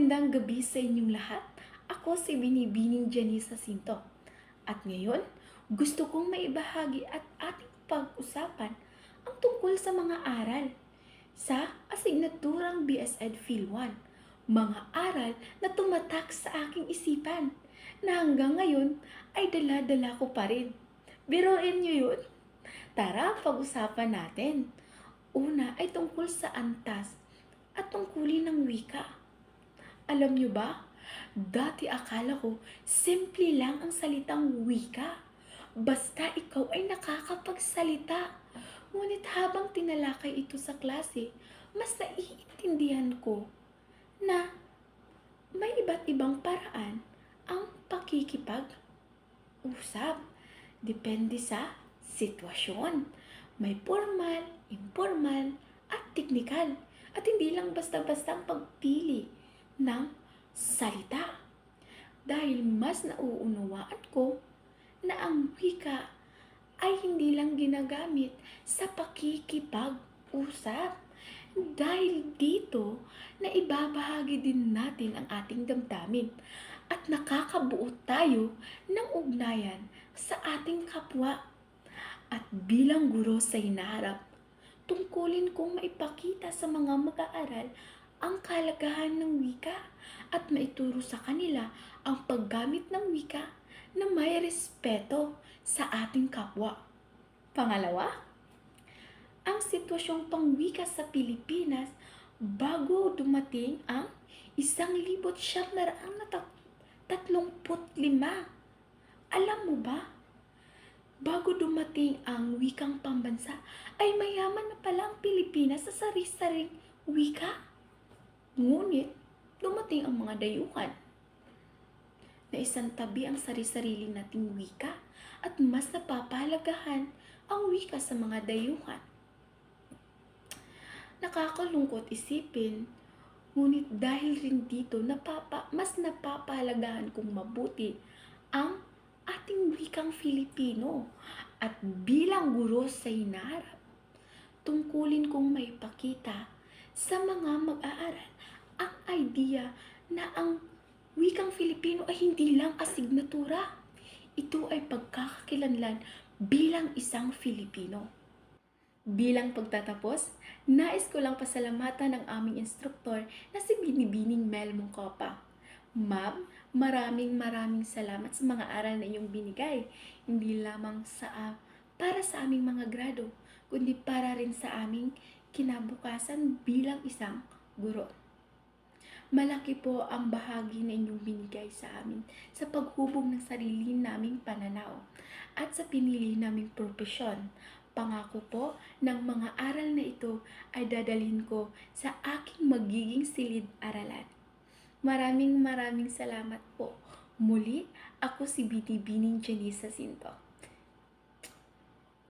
Magandang gabi sa inyong lahat. Ako si Binibining Janice Jacinto. At ngayon, gusto kong maibahagi at ating pag-usapan ang tungkol sa mga aral sa asignaturang BSED Phil 1. Mga aral na tumatak sa aking isipan na hanggang ngayon ay dala-dala ko pa rin. Biruin niyo yun? Tara, pag-usapan natin. Una ay tungkol sa antas at tungkulin ng wika. Alam nyo ba? Dati akala ko simple lang ang salitang wika. Basta ikaw ay nakakapagsalita. Ngunit habang tinalakay ito sa klase, mas naiintindihan ko na may iba't ibang paraan ang pakikipag-usap. Depende sa sitwasyon. May formal, informal, at teknikal. At hindi lang basta-basta ang pagpili ng salita. Dahil mas nauunawaan ko na ang wika ay hindi lang ginagamit sa pakikipag-usap. Dahil dito na ibabahagi din natin ang ating damdamin at nakakabuo tayo ng ugnayan sa ating kapwa. At bilang guro sa hinaharap, tungkulin kong maipakita sa mga mag-aaral ang kahalagahan ng wika at maituro sa kanila ang paggamit ng wika na may respeto sa ating kapwa. Pangalawa, ang sitwasyong pangwika sa Pilipinas bago dumating ang 1935. Alam mo ba? Bago dumating ang wikang pambansa, ay mayaman na pala ang Pilipinas sa sari-saring wika. Ngunit, dumating ang mga dayuhan na isang tabi ang sari-sarili nating wika at mas napapahalagahan ang wika sa mga dayuhan. Nakakalungkot isipin, ngunit dahil rin dito mas napapahalagahan kong mabuti ang ating wikang Filipino at bilang guro sa hinaharap, tungkulin kong maipakita sa mga mag-aaral ang idea na ang wikang Filipino ay hindi lang asignatura. Ito ay pagkakakilanlan bilang isang Filipino. Bilang pagtatapos, nais ko lang pasalamatan ang aming instruktor na si Binibining Mel Mungkopa. Ma'am, maraming salamat sa mga aral na iyong binigay. Hindi lamang para sa aming mga grado, kundi para rin sa aming kinabukasan bilang isang guro. Malaki po ang bahagi na inyong binigay sa amin sa paghubog ng sarili naming pananaw at sa pinili naming propesyon. Pangako po ng mga aral na ito ay dadalhin ko sa aking magiging silid-aralan. Maraming salamat po. Muli, ako si Binibining Janice Jacinto.